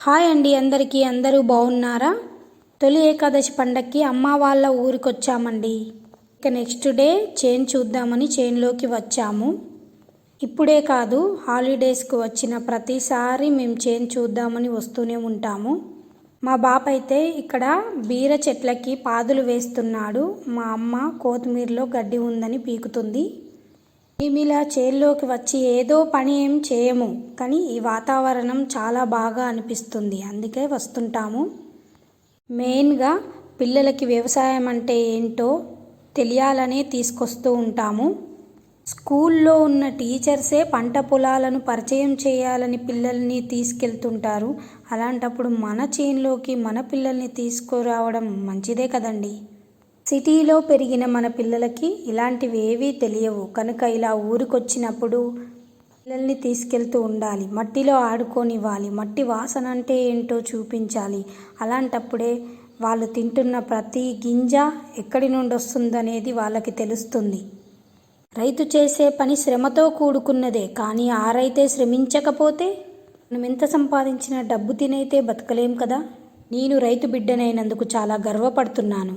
Hi అండి అందరికీ. అందరూ బాగున్నారా? తొలి ఏకాదశి పండక్కి అమ్మ వాళ్ళ ఊరికొచ్చామండి. ఇక నెక్స్ట్ డే చేను చూద్దామని చేనులోకి వచ్చాము. ఇప్పుడే కాదు, హాలిడేస్కి వచ్చిన ప్రతిసారి మేము చేను చూద్దామని వస్తూనే ఉంటాము. మా బాప అయితే ఇక్కడ బీర చెట్లకి పాదులు వేస్తున్నాడు. మా అమ్మ కొత్తిమీరలో గడ్డి ఉందని పీకుతుంది. మేమిలా చేల్లోకి వచ్చి ఏదో పని ఏం చేయము, కానీ ఈ వాతావరణం చాలా బాగా అనిపిస్తుంది, అందుకే వస్తుంటాము. మెయిన్గా పిల్లలకి వ్యవసాయం అంటే ఏంటో తెలియాలనే తీసుకొస్తూ ఉంటాము. స్కూల్లో ఉన్న టీచర్సే పంట పొలాలను పరిచయం చేయాలని పిల్లల్ని తీసుకెళ్తుంటారు. అలాంటప్పుడు మన చేనులోకి మన పిల్లల్ని తీసుకురావడం మంచిదే కదండి. సిటీలో పెరిగిన మన పిల్లలకి ఇలాంటివి ఏవీ తెలియవు కనుక ఇలా ఊరికొచ్చినప్పుడు పిల్లల్ని తీసుకెళ్తూ ఉండాలి. మట్టిలో ఆడుకోనివ్వాలి. మట్టి వాసన అంటే ఏంటో చూపించాలి. అలాంటప్పుడే వాళ్ళు తింటున్న ప్రతి గింజ ఎక్కడి నుండి వస్తుందనేది వాళ్ళకి తెలుస్తుంది. రైతు చేసే పని శ్రమతో కూడుకున్నదే, కానీ ఆ రైతే శ్రమించకపోతే మనం ఎంత సంపాదించినా డబ్బు తినైతే బతకలేం కదా. నేను రైతు బిడ్డనైనందుకు చాలా గర్వపడుతున్నాను.